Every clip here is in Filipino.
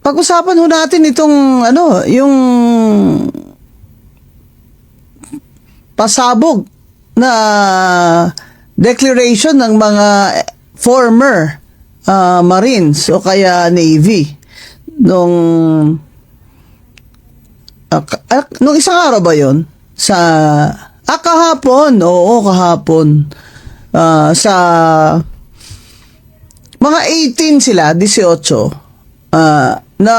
pag-usapan ho natin itong yung pasabog na declaration ng mga former Marines o kaya Navy nung isang araw ba yon sa kahapon, oo, kahapon, sa mga 18 sila, 18, na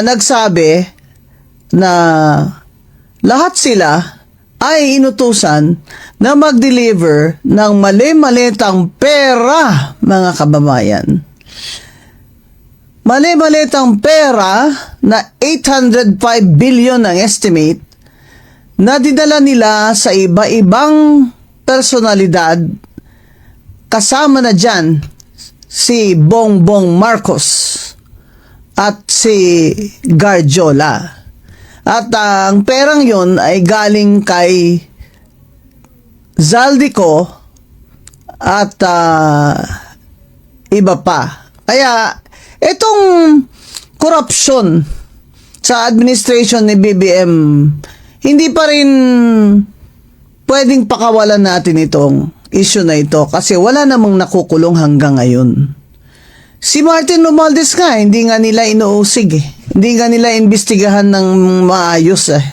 nagsabi na lahat sila ay inutusan na mag-deliver ng mali-malitang pera, mga kababayan. Mali-malitang pera na 805 billion ang estimate na dinala nila sa iba-ibang personalidad, kasama na dyan si Bongbong Marcos at si Garjola. At ang perang yon ay galing kay Zaldico at iba pa. Kaya itong korupsyon sa administration ni BBM, hindi pa rin pwedeng pakawalan natin itong issue na ito kasi wala namang nakukulong hanggang ngayon. Si Martin Romualdez nga, hindi nga nila inuusig eh. Hindi nga nila imbestigahan ng maayos eh.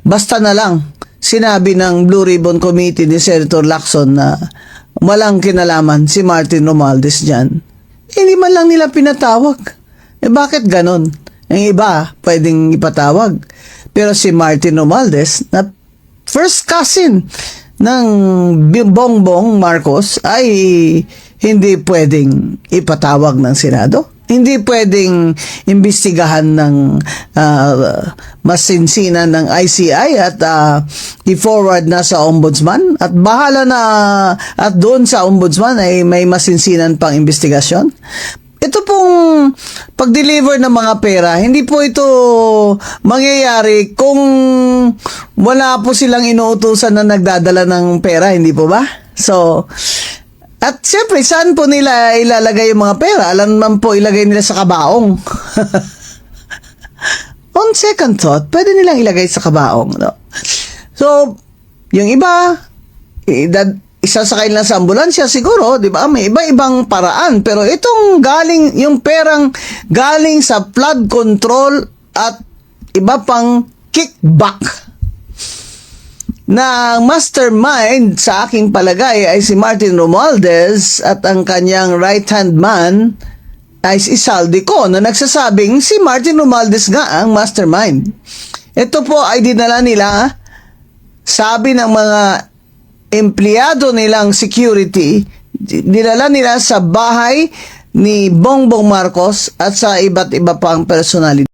Basta na lang, sinabi ng Blue Ribbon Committee ni Senator Lacson na walang kinalaman si Martin Romualdez dyan. Hindi man lang nila pinatawag. Bakit ganon? Ang iba, pwedeng ipatawag. Pero si Martin Romualdez, na first cousin ng Bongbong Marcos, ay hindi pwedeng ipatawag ng Senado. Hindi pwedeng imbestigahan ng masinsinan ng ICI at i-forward na sa ombudsman. At bahala na at doon sa ombudsman ay may masinsinan pang investigasyon. Ito pong pag-deliver ng mga pera, hindi po ito mangyayari kung wala po silang inuutusan na nagdadala ng pera, hindi po ba? So, at siyempre, saan po nila ilalagay yung mga pera? Alam naman po, ilagay nila sa kabaong. On second thought, pwede nilang ilagay sa kabaong. No? So, yung iba, isasakay lang sa ambulansya siguro, di ba? May iba-ibang paraan. Pero itong yung perang galing sa flood control at iba pang kickback na mastermind sa aking palagay ay si Martin Romualdez at ang kanyang right-hand man ay si Zaldico na nagsasabing si Martin Romualdez nga ang mastermind. Ito po ay dinala nila, sabi ng mga empleyado nilang security, dinala nila sa bahay ni Bongbong Marcos at sa iba't iba pang personalidad.